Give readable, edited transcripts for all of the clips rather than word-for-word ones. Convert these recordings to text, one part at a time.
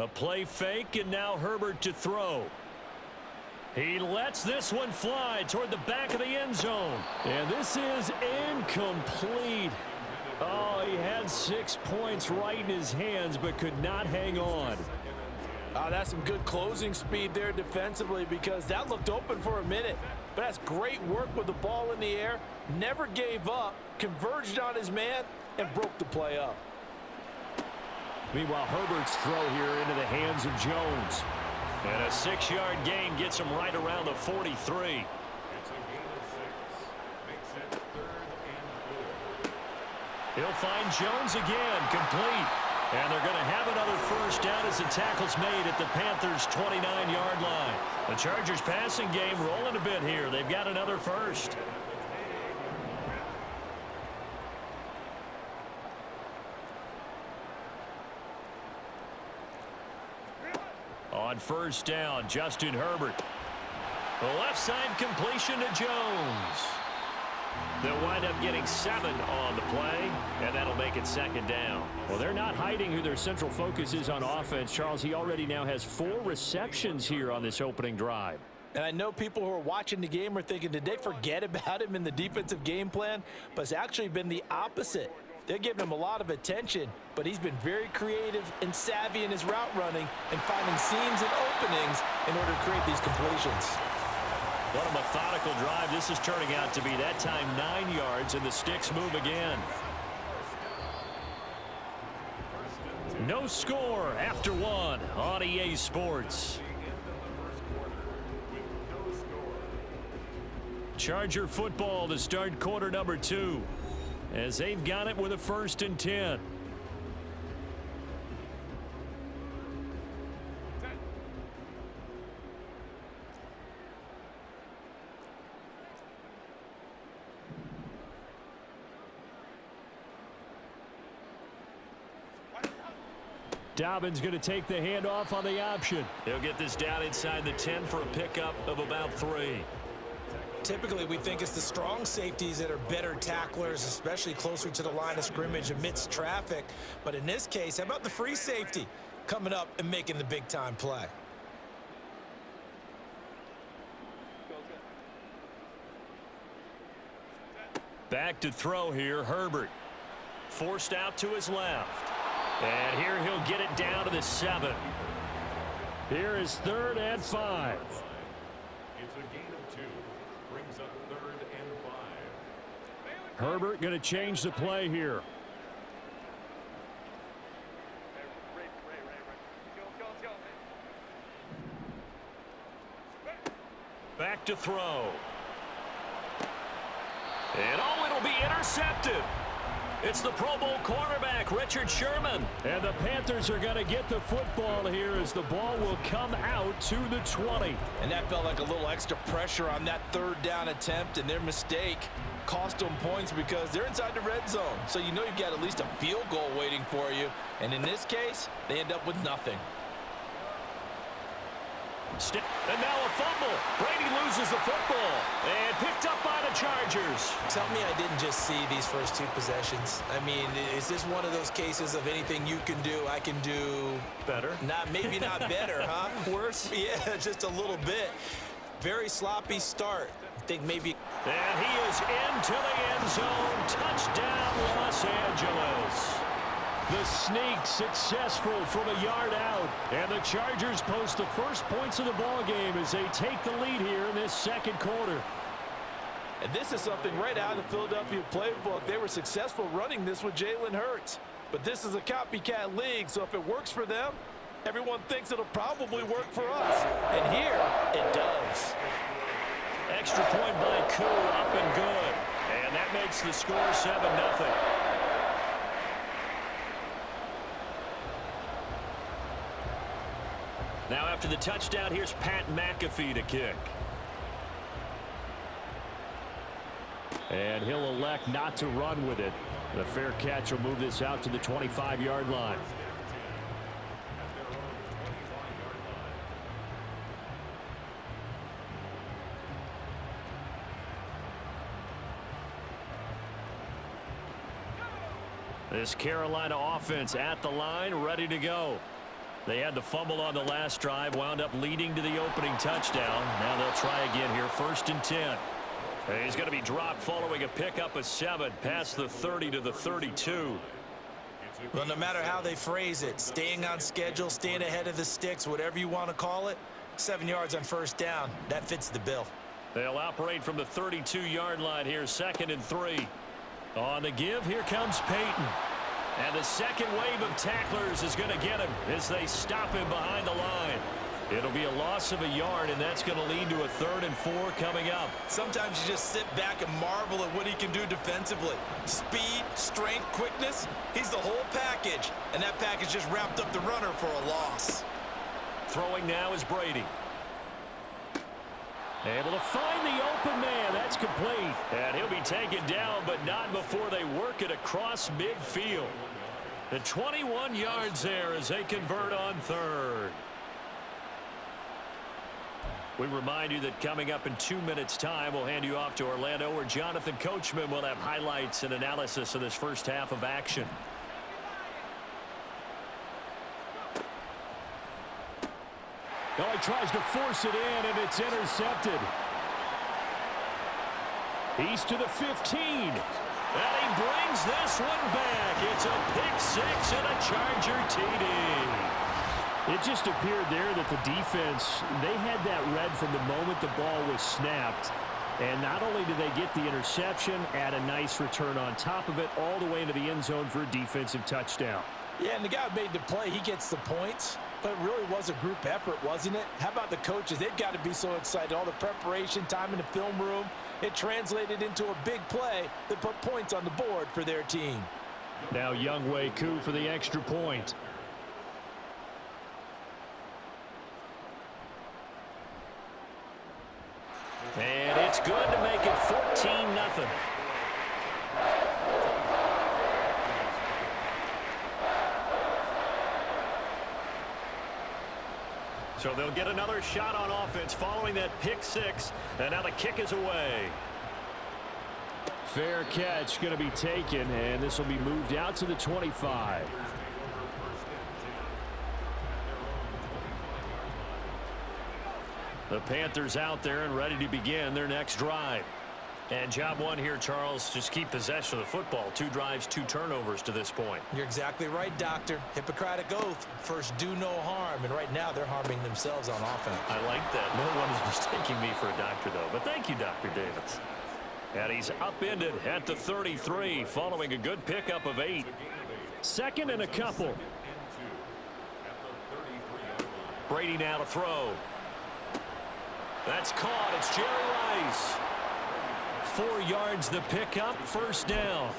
A play fake, and now Herbert to throw. He lets this one fly toward the back of the end zone. And this is incomplete. Oh, he had 6 points right in his hands, but could not hang on. That's some good closing speed there defensively, because that looked open for a minute. But that's great work with the ball in the air. Never gave up, converged on his man, and broke the play up. Meanwhile, Herbert's throw here into the hands of Jones. And a 6-yard gain gets him right around the 43. It's a gain of 6. Makes it 3rd and 4. He'll find Jones again, complete. And they're going to have another first down as the tackle's made at the Panthers' 29-yard line. The Chargers' passing game rolling a bit here. They've got another first. On first down, Justin Herbert. The left side completion to Jones. They'll wind up getting 7 on the play, and that'll make it 2nd down. Well, they're not hiding who their central focus is on offense. Charles, he already now has 4 receptions here on this opening drive. And I know people who are watching the game are thinking, did they forget about him in the defensive game plan? But it's actually been the opposite. They're giving him a lot of attention, but he's been very creative and savvy in his route running and finding seams and openings in order to create these completions. What a methodical drive this is turning out to be. That time 9 yards, and the sticks move again. No score after 1 on EA Sports. Charger football to start quarter number 2. As they've got it with a 1st and 10. Dobbins going to take the handoff on the option. He'll get this down inside the 10 for a pickup of about 3. Typically, we think it's the strong safeties that are better tacklers, especially closer to the line of scrimmage amidst traffic. But in this case, how about the free safety coming up and making the big-time play? Back to throw here, Herbert. Forced out to his left. And here he'll get it down to the 7. Here is 3rd and 5. It's a gain of 2. Brings up 3rd and 5. Herbert going to change the play here. Back to throw. And it'll be intercepted. It's the Pro Bowl cornerback, Richard Sherman. And the Panthers are going to get the football here as the ball will come out to the 20. And that felt like a little extra pressure on that 3rd down attempt, and their mistake cost them points because they're inside the red zone. So you know you've got at least a field goal waiting for you. And in this case, they end up with nothing. And now a fumble. Brady loses the football and picked up by the Chargers. Tell me I didn't just see these first 2 possessions. I mean, is this one of those cases of anything you can do, I can do better? Maybe not better, huh? Worse? Yeah, just a little bit. Very sloppy start. I think maybe. And he is into the end zone. Touchdown, Los Angeles. The sneak successful from a yard out. And the Chargers post the first points of the ball game as they take the lead here in this 2nd quarter. And this is something right out of the Philadelphia playbook. They were successful running this with Jalen Hurts. But this is a copycat league, so if it works for them, everyone thinks it'll probably work for us. And here, it does. Extra point by Koo, up and good. And that makes the score 7-0. Now after the touchdown, here's Pat McAfee to kick. And he'll elect not to run with it. The fair catch will move this out to the 25-yard line. This Carolina offense at the line, ready to go. They had the fumble on the last drive, wound up leading to the opening touchdown. Now they'll try again here, 1st and 10. He's going to be dropped following a pickup of 7 past the 30 to the 32. Well, no matter how they phrase it, staying on schedule, staying ahead of the sticks, whatever you want to call it, 7 yards on 1st down, that fits the bill. They'll operate from the 32-yard line here, 2nd and 3. On the give, here comes Peyton. And the second wave of tacklers is going to get him as they stop him behind the line. It'll be a loss of a yard, and that's going to lead to a 3rd and 4 coming up. Sometimes you just sit back and marvel at what he can do defensively. Speed, strength, quickness, he's the whole package. And that package just wrapped up the runner for a loss. Throwing now is Brady. Able to find the open man. That's complete. And he'll be taken down, but not before they work it across midfield. The 21 yards there as they convert on 3rd. We remind you that coming up in 2 minutes' time, we'll hand you off to Orlando, where Jonathan Coachman will have highlights and analysis of this first half of action. Oh, he tries to force it in, and it's intercepted. He's to the 15. And he brings this one back. It's a pick 6 and a Charger TD. It just appeared there that the defense, they had that read from the moment the ball was snapped. And not only did they get the interception, add a nice return on top of it, all the way into the end zone for a defensive touchdown. Yeah, and the guy made the play. He gets the points. But it really was a group effort, wasn't it? How about the coaches? They've got to be so excited. All the preparation, time in the film room, it translated into a big play that put points on the board for their team. Now Younghoe Koo for the extra point. And it's good to make it 14-0. So they'll get another shot on offense following that pick 6, and now the kick is away. Fair catch going to be taken, and this will be moved out to the 25. The Panthers out there and ready to begin their next drive. And job one here, Charles, just keep possession of the football. 2 drives, 2 turnovers to this point. You're exactly right, Doctor. Hippocratic oath. First, do no harm. And right now, they're harming themselves on offense. I like that. No one is mistaking me for a doctor, though. But thank you, Dr. Davis. And he's upended at the 33 following a good pickup of 8. 2nd and a couple. Brady now to throw. That's caught. It's Jerry Rice. 4 yards the pickup, 1st down.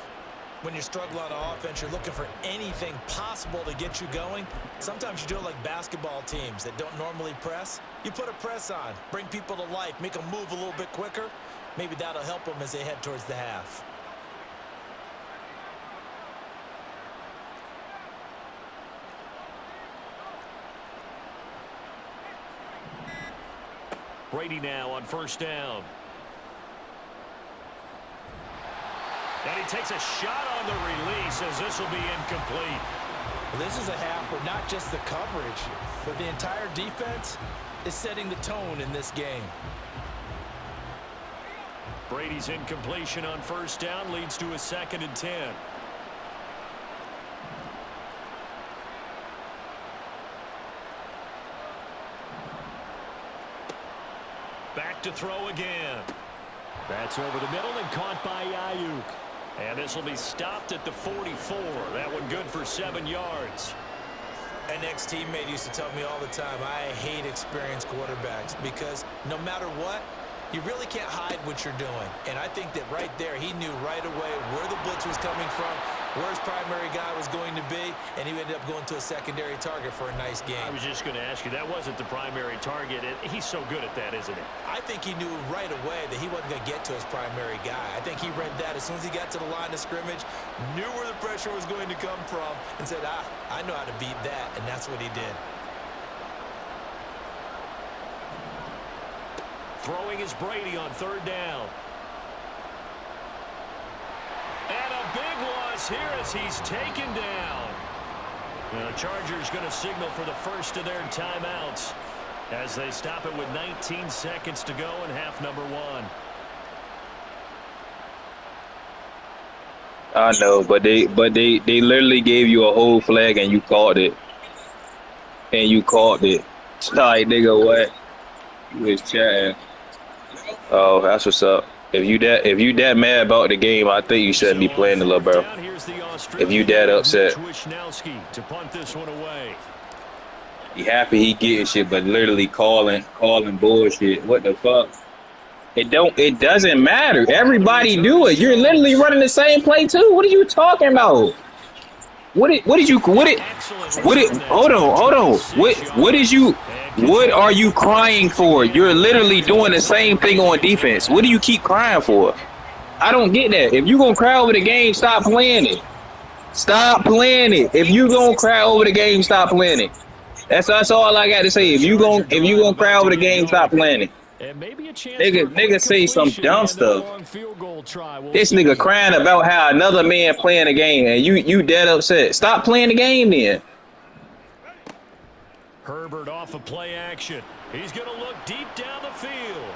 When you're struggling on offense, you're looking for anything possible to get you going. Sometimes you do it like basketball teams that don't normally press. You put a press on, bring people to life, make them move a little bit quicker. Maybe that'll help them as they head towards the half. Brady now on 1st down. And he takes a shot on the release as this will be incomplete. Well, this is a half where not just the coverage, but the entire defense is setting the tone in this game. Brady's incompletion on 1st down leads to a 2nd and 10. Back to throw again. That's over the middle and caught by Ayuk. And this will be stopped at the 44. That one good for 7 yards. An ex-teammate used to tell me all the time, I hate experienced quarterbacks because no matter what, you really can't hide what you're doing. And I think that right there, he knew right away where the blitz was coming from, where his primary guy was going to be, and he ended up going to a secondary target for a nice game. I was just going to ask you, that wasn't the primary target. He's so good at that, isn't he? I think he knew right away that he wasn't going to get to his primary guy. I think he read that as soon as he got to the line of scrimmage, knew where the pressure was going to come from, and said, I know how to beat that, and that's what he did. Throwing is Brady on 3rd down. And a big loss here as he's taken down. The Chargers going to signal for the first of their timeouts as they stop it with 19 seconds to go in half number 1. I know, but they literally gave you a whole flag and you called it. And you called it. Like, nigga, what? You was chatting. Oh, that's what's up. If you that mad about the game, I think you shouldn't be playing the little bro. If you that upset. To punt this one away. He happy he getting shit, but literally calling bullshit. What the fuck? It doesn't matter. Everybody do it. You're literally running the same play too. What are you talking about? What are you crying for? You're literally doing the same thing on defense. What do you keep crying for? I don't get that. If you gonna cry over the game, stop playing it. Stop playing it. If you gonna cry over the game, stop playing it. That's all I got to say. If you gonna cry over the game, stop playing it. And maybe a chance Nigga say some dumb stuff. This nigga crying about how another man playing the game and you dead upset. Stop playing the game then. Herbert off of play action. He's going to look deep down the field.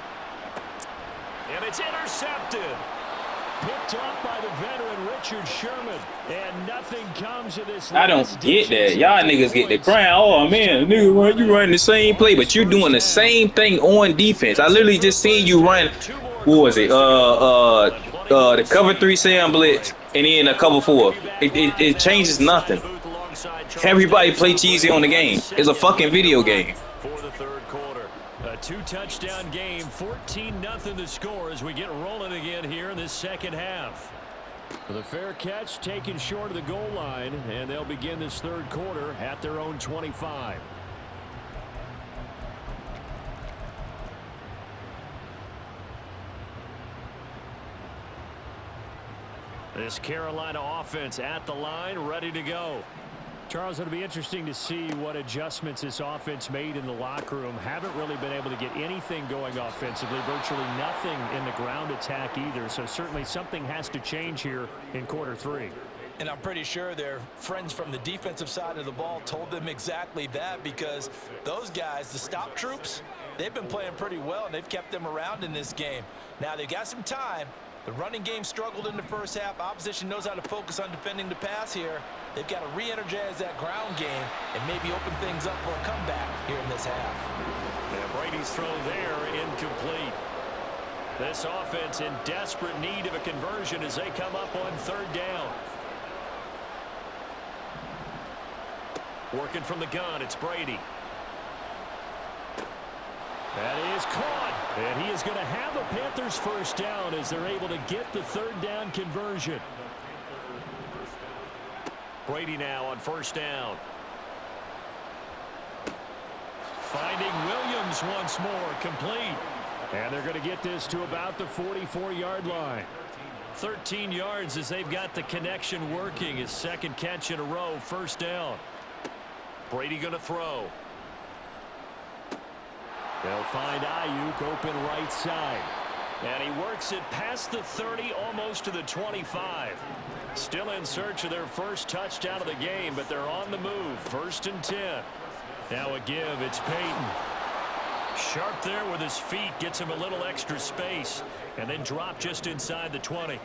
And it's intercepted. Picked off by the veteran Richard Sherman. And nothing comes of this. I don't get that. Y'all niggas get the crying. Oh man, nigga, you running the same play, but you're doing the same thing on defense. I literally just seen you run. What was it? The cover 3 Sam blitz and then a cover 4. It changes nothing. Everybody play cheesy on the game. It's a fucking video game. For the third quarter, a 2-touchdown game, 14-0 the score as we get rolling again here in this second half. With a fair catch taken short of the goal line, and they'll begin this third quarter at their own 25. This Carolina offense at the line, ready to go. Charles, it'll be interesting to see what adjustments this offense made in the locker room. Haven't really been able to get anything going offensively, virtually nothing in the ground attack either. So certainly something has to change here in quarter 3. And I'm pretty sure their friends from the defensive side of the ball told them exactly that, because those guys, the stop troops, they've been playing pretty well, and they've kept them around in this game. Now, they've got some time. The running game struggled in the first half. Opposition knows how to focus on defending the pass here. They've got to re-energize that ground game and maybe open things up for a comeback here in this half. And Brady's throw there incomplete. This offense in desperate need of a conversion as they come up on third down. Working from the gun, it's Brady. That is caught, and he is going to have a Panthers first down as they're able to get the third down conversion. Brady now on first down. Finding Williams once more, complete. And they're going to get this to about the 44-yard line. 13 yards as they've got the connection working. His second catch in a row, first down. Brady going to throw. They'll find Ayuk open right side. And he works it past the 30, almost to the 25. Still in search of their first touchdown of the game, but they're on the move. First and 10. Now a give, it's Peyton. Sharp there with his feet, gets him a little extra space, and then drop just inside the 20.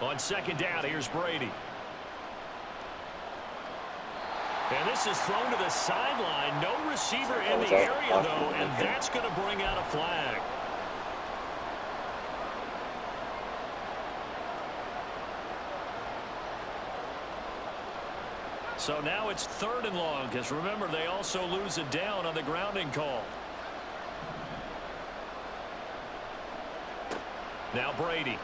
On second down, here's Brady. And this is thrown to the sideline. No receiver in the area, though, and that's going to bring out a flag. So now it's third and long, because remember, they also lose a down on the grounding call. Now Brady.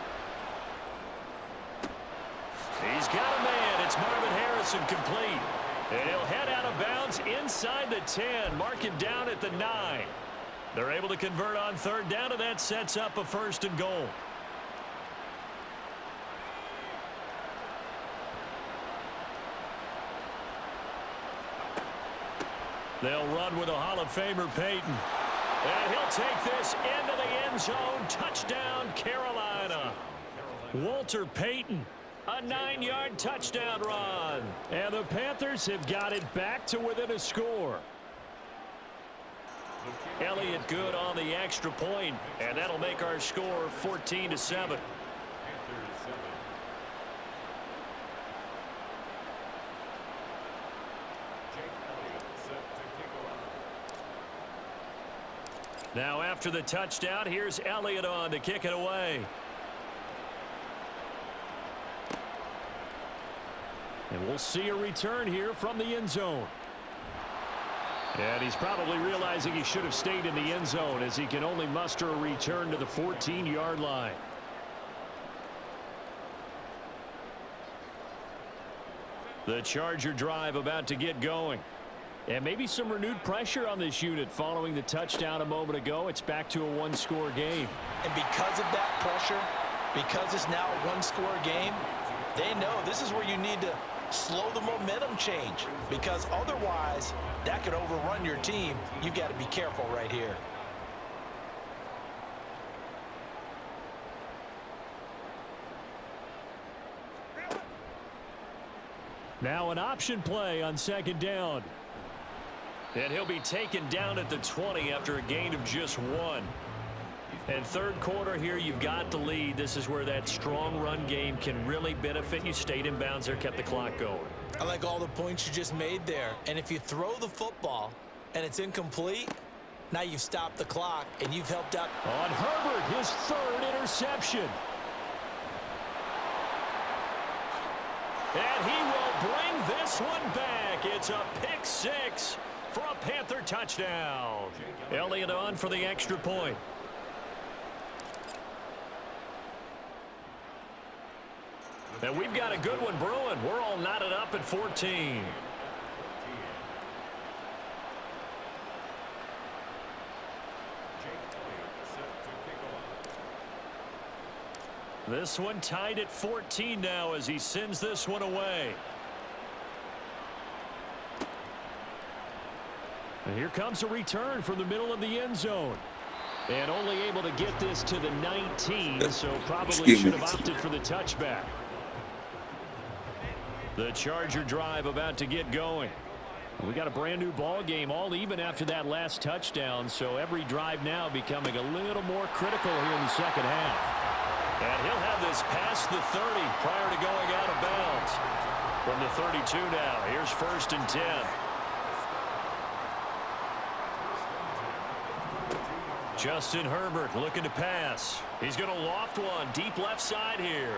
He's got a man. It's Marvin Harrison, complete. And he'll head out of bounds inside the 10. Mark it down at the 9. They're able to convert on third down, and that sets up a first and goal. They'll run with a Hall of Famer, Peyton. And he'll take this into the end zone. Touchdown, Carolina. Walter Payton, a 9-yard touchdown run. And the Panthers have got it back to within a score. Elliott good on the extra point, and that'll make our score 14-7. Now after the touchdown, here's Elliott on to kick it away. And we'll see a return here from the end zone. And he's probably realizing he should have stayed in the end zone as he can only muster a return to the 14-yard line. The Charger drive about to get going. And maybe some renewed pressure on this unit following the touchdown a moment ago. It's back to a one-score game. And because of that pressure, because it's now a one-score game, they know this is where you need to slow the momentum change, because otherwise that could overrun your team. You've got to be careful right here. Now an option play on second down. And he'll be taken down at the 20 after a gain of just 1. And third quarter here, you've got the lead. This is where that strong run game can really benefit you. Stayed in bounds there, kept the clock going. I like all the points you just made there. And if you throw the football and it's incomplete, now you've stopped the clock and you've helped out. On Herbert, his third interception. And he will bring this one back. It's a pick 6 for a Panther touchdown. Elliott on for the extra point. And we've got a good one brewing. We're all knotted up at 14. This one tied at 14 now as he sends this one away. And here comes a return from the middle of the end zone. And only able to get this to the 19, so probably should have opted for the touchback. The Charger drive about to get going. We got a brand new ball game, all even after that last touchdown, so every drive now becoming a little more critical here in the second half. And he'll have this past the 30 prior to going out of bounds. From the 32 now, here's 1st and 10. Justin Herbert looking to pass. He's going to loft one deep left side here.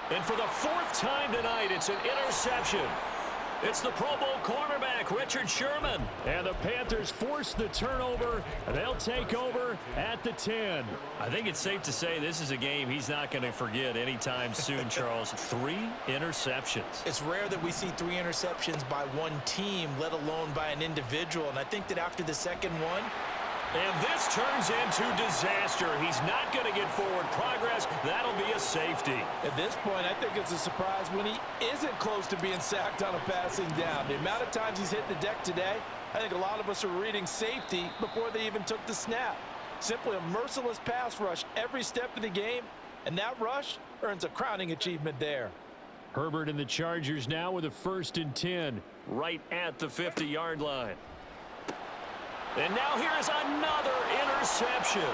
And for the 4th time tonight, it's an interception. It's the Pro Bowl cornerback, Richard Sherman. And the Panthers force the turnover, and they'll take over at the 10. I think it's safe to say this is a game he's not going to forget anytime soon, Charles. 3 interceptions. It's rare that we see 3 interceptions by one team, let alone by an individual. And I think that after the second one, and this turns into disaster. He's not going to get forward progress. That'll be a safety. At this point, I think it's a surprise when he isn't close to being sacked on a passing down. The amount of times he's hit the deck today, I think a lot of us are reading safety before they even took the snap. Simply a merciless pass rush every step of the game, and that rush earns a crowning achievement there. Herbert and the Chargers now with a 1st and 10. Right at the 50-yard line. And now here is another interception.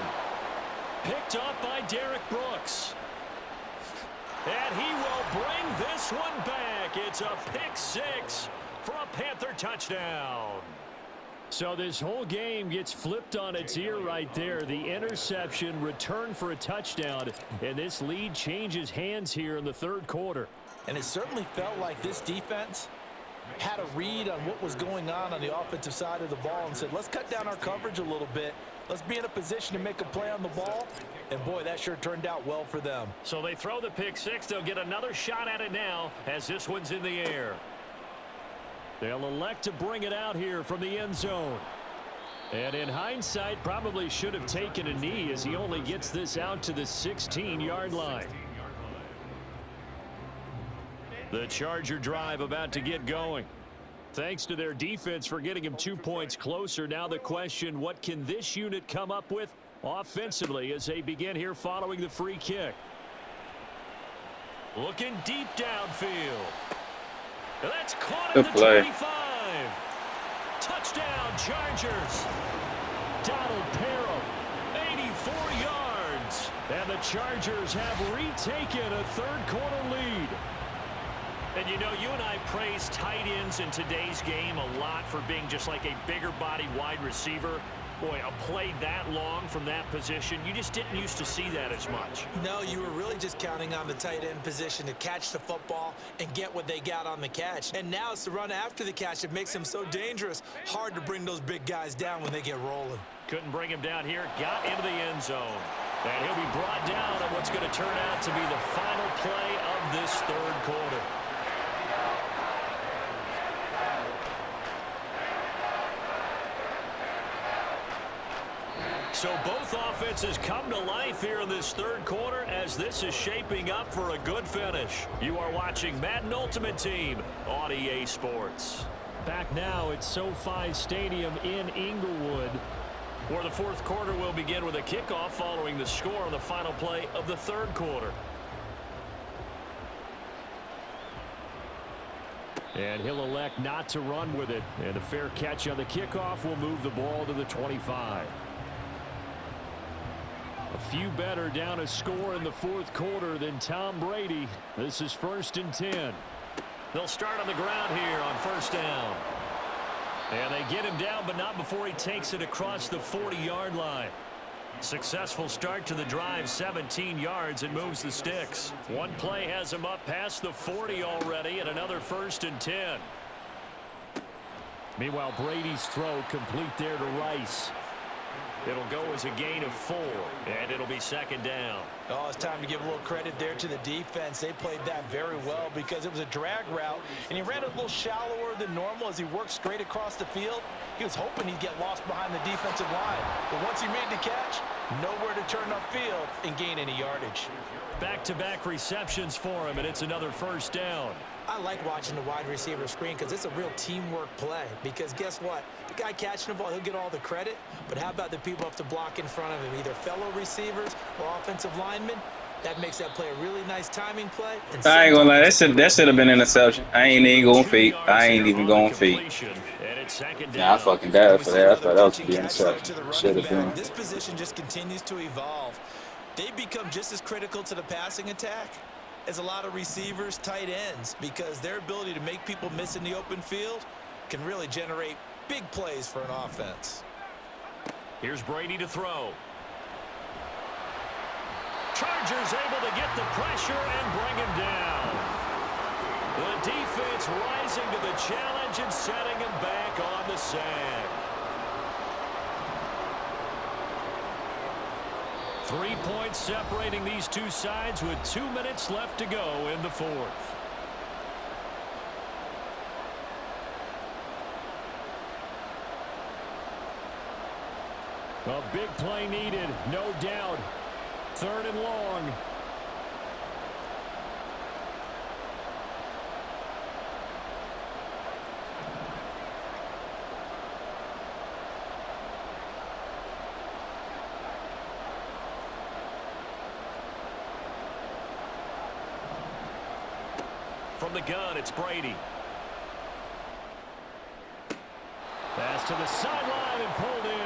Picked up by Derek Brooks. And he will bring this one back. It's a pick 6 for a Panther touchdown. So this whole game gets flipped on its ear right there. The interception, return for a touchdown, and this lead changes hands here in the third quarter. And it certainly felt like this defense had a read on what was going on the offensive side of the ball and said, let's cut down our coverage a little bit. Let's be in a position to make a play on the ball. And, boy, that sure turned out well for them. So they throw the pick 6. They'll get another shot at it now as this one's in the air. They'll elect to bring it out here from the end zone. And in hindsight, probably should have taken a knee as he only gets this out to the 16-yard line. The Charger drive about to get going. Thanks to their defense for getting him 2 points closer. Now the question, what can this unit come up with offensively as they begin here following the free kick? Looking deep downfield. That's caught at Good the play. 25. Touchdown, Chargers. Donald Parham, 84 yards. And the Chargers have retaken a third-quarter lead. And, you know, you and I praise tight ends in today's game a lot for being just like a bigger-bodied wide receiver. Boy, a play that long from that position, you just didn't used to see that as much. No, you were really just counting on the tight end position to catch the football and get what they got on the catch. And now it's the run after the catch that makes him so dangerous. Hard to bring those big guys down when they get rolling. Couldn't bring him down here. Got into the end zone. And he'll be brought down on what's going to turn out to be the final play of this third quarter. So both offenses come to life here in this third quarter as this is shaping up for a good finish. You are watching Madden Ultimate Team on EA Sports. Back now at SoFi Stadium in Inglewood, where the fourth quarter will begin with a kickoff following the score on the final play of the third quarter. And he'll elect not to run with it. And a fair catch on the kickoff will move the ball to the 25. A few better down a score in the fourth quarter than Tom Brady. This is 1st and 10. They'll start on the ground here on first down. And they get him down, but not before he takes it across the 40-yard line. Successful start to the drive, 17 yards, and moves the sticks. One play has him up past the 40 already, and another 1st and 10. Meanwhile, Brady's throw complete there to Rice. It'll go as a gain of 4, and it'll be second down. Oh, it's time to give a little credit there to the defense. They played that very well because it was a drag route, and he ran a little shallower than normal as he worked straight across the field. He was hoping he'd get lost behind the defensive line, but once he made the catch, nowhere to turn upfield and gain any yardage. Back-to-back receptions for him, and it's another first down. I like watching the wide receiver screen because it's a real teamwork play. Because guess what? The guy catching the ball, he'll get all the credit. But how about the people up to block in front of him, either fellow receivers or offensive linemen? That makes that play a really nice timing play. And I ain't gonna lie, that should have been an interception. I ain't even going feet. I ain't even going feet. Nah, I fucking died for that. I thought that was the interception. Should have been. This position just continues to evolve. They become just as critical to the passing attack as a lot of receivers, tight ends, because their ability to make people miss in the open field can really generate big plays for an offense. Here's Brady to throw. Chargers able to get the pressure and bring him down. The defense rising to the challenge and setting him back on the sack. 3 points separating these two sides with 2 minutes left to go in the fourth. A big play needed, no doubt. 3rd and long. From the gun, it's Brady. Pass to the sideline and pulled in.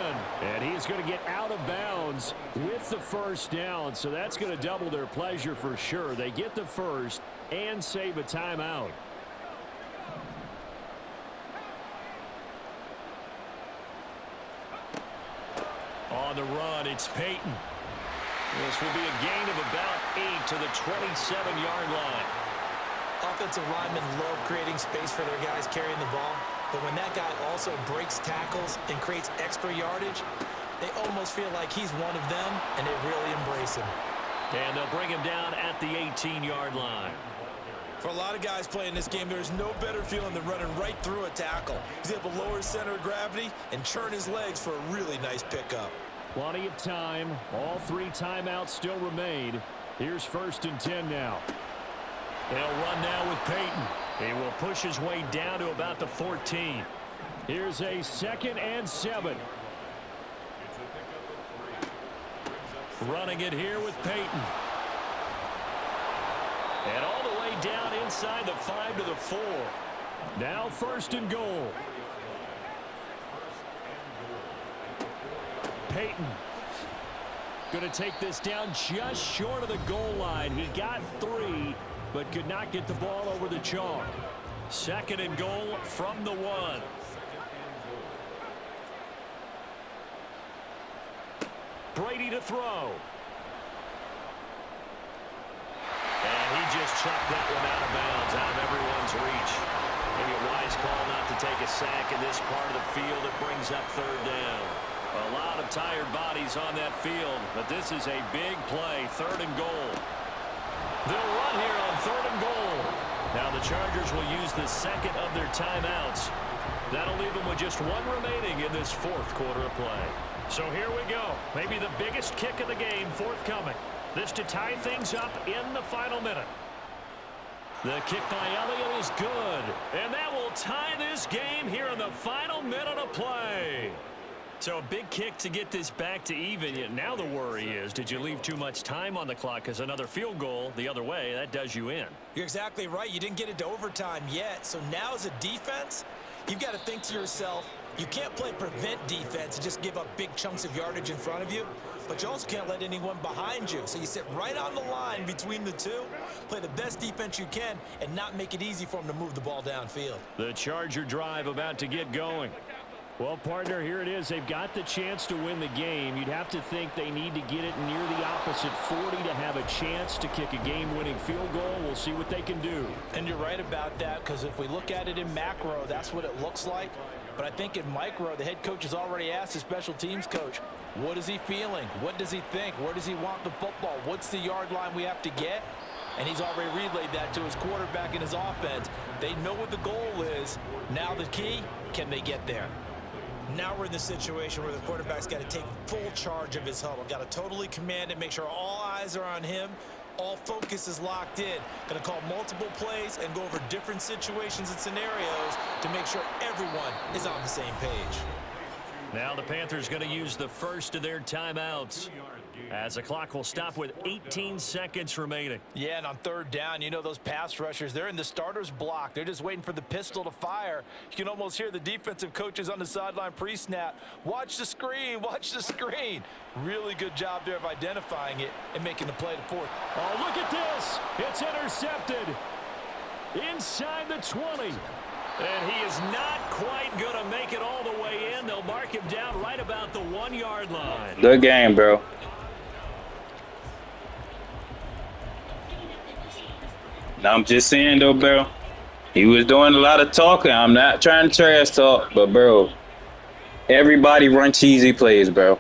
And he's going to get out of bounds with the first down. So that's going to double their pleasure for sure. They get the first and save a timeout. On the run, it's Peyton. This will be a gain of about 8 to the 27-yard line. Offensive linemen love creating space for their guys carrying the ball. But when that guy also breaks tackles and creates extra yardage, they almost feel like he's one of them, and they really embrace him. And they'll bring him down at the 18-yard line. For a lot of guys playing this game, there's no better feeling than running right through a tackle. He's able to lower his center of gravity and churn his legs for a really nice pickup. Plenty of time. All 3 timeouts still remain. Here's 1st and 10 now. They'll run now with Peyton. He will push his way down to about the 14. Here's a 2nd and 7. Running it here with Peyton. And all the way down inside the 5 to the 4. Now 1st and goal. Peyton. Going to take this down just short of the goal line. He got 3, but could not get the ball over the chalk. 2nd and goal from the 1. Brady to throw. And he just chucked that one out of bounds, out of everyone's reach. Maybe a wise call not to take a sack in this part of the field. It brings up 3rd down. A lot of tired bodies on that field, but this is a big play. 3rd and goal. They'll run here on 3rd and goal. Now the Chargers will use the 2nd of their timeouts. That'll leave them with just 1 remaining in this 4th quarter of play. So here we go. Maybe the biggest kick of the game forthcoming. This to tie things up in the final minute. The kick by Elliott is good. And that will tie this game here in the final minute of play. So a big kick to get this back to even. Yet now the worry is, did you leave too much time on the clock? Because another field goal the other way, that does you in. You're exactly right. You didn't get it to overtime yet. So now as a defense, you've got to think to yourself, you can't play prevent defense and just give up big chunks of yardage in front of you, but you also can't let anyone behind you. So you sit right on the line between the two, play the best defense you can, and not make it easy for them to move the ball downfield. The Charger drive about to get going. Well, partner, here it is. They've got the chance to win the game. You'd have to think they need to get it near the opposite 40 to have a chance to kick a game-winning field goal. We'll see what they can do. And you're right about that, because if we look at it in macro, that's what it looks like. But I think in micro, the head coach has already asked the special teams coach, what is he feeling? What does he think? Where does he want the football? What's the yard line we have to get? And he's already relayed that to his quarterback and his offense. They know what the goal is. Now the key, can they get there? Now we're in the situation where the quarterback's got to take full charge of his huddle. Got to totally command it, make sure all eyes are on him. All focus is locked in. Going to call multiple plays and go over different situations and scenarios to make sure everyone is on the same page. Now the Panthers going to use the first of their timeouts, as the clock will stop with 18 seconds remaining. Yeah, and on 3rd down, you know those pass rushers, they're in the starter's block. They're just waiting for the pistol to fire. You can almost hear the defensive coaches on the sideline pre-snap. Watch the screen, watch the screen. Really good job there of identifying it and making the play to 4th. Oh, look at this. It's intercepted inside the 20. And he is not quite going to make it all the way in. They'll mark him down right about the 1-yard line. Good game, bro. Now, I'm just saying, though, bro, he was doing a lot of talking. I'm not trying to trash talk, but, bro, everybody run cheesy plays, bro.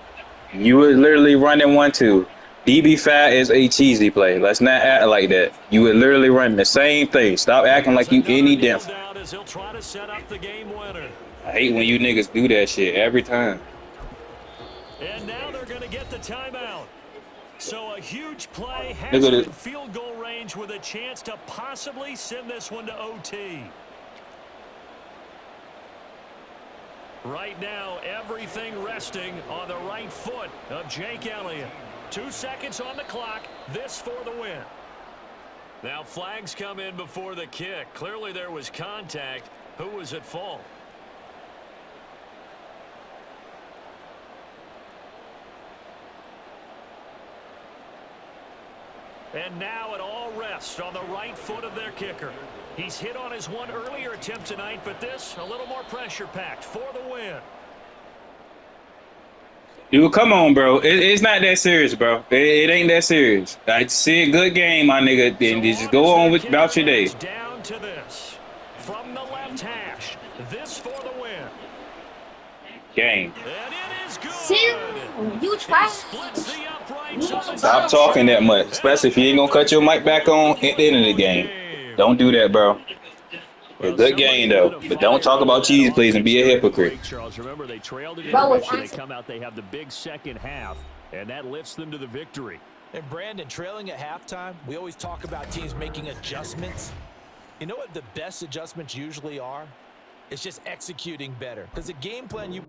You would literally run in 1-2. DB fat is a cheesy play. Let's not act like that. You would literally run the same thing. Stop acting like you any different. He'll try to set up the game winner. I hate when you niggas do that shit every time. And now they're going to get the timeout. So a huge play has Look at him it. in field goal range with a chance to possibly send this one to OT. Right now, everything resting on the right foot of Jake Elliott. 2 seconds on the clock. This for the win. Now flags come in before the kick. Clearly there was contact. Who was at fault? And now it all rests on the right foot of their kicker. He's hit on his one earlier attempt tonight, but this a little more pressure-packed for the win. Dude, come on, bro. It's not that serious, bro. It ain't that serious. I see a good game, my nigga. Then just go on with about your day. Down to this. From the left hash. This for the win. Game. And it is good. You try. Splits the uprights of the Stop talking that much, especially if you ain't gonna cut your mic back on at the end of the game. Don't do that, bro. A good game, though. But don't talk about cheese, please, and be a hypocrite. Charles, remember, they trailed it in Bro, intermission. They come out, they have the big second half, and that lifts them to the victory. And Brandon, trailing at halftime, we always talk about teams making adjustments. You know what the best adjustments usually are? It's just executing better. Because the game plan you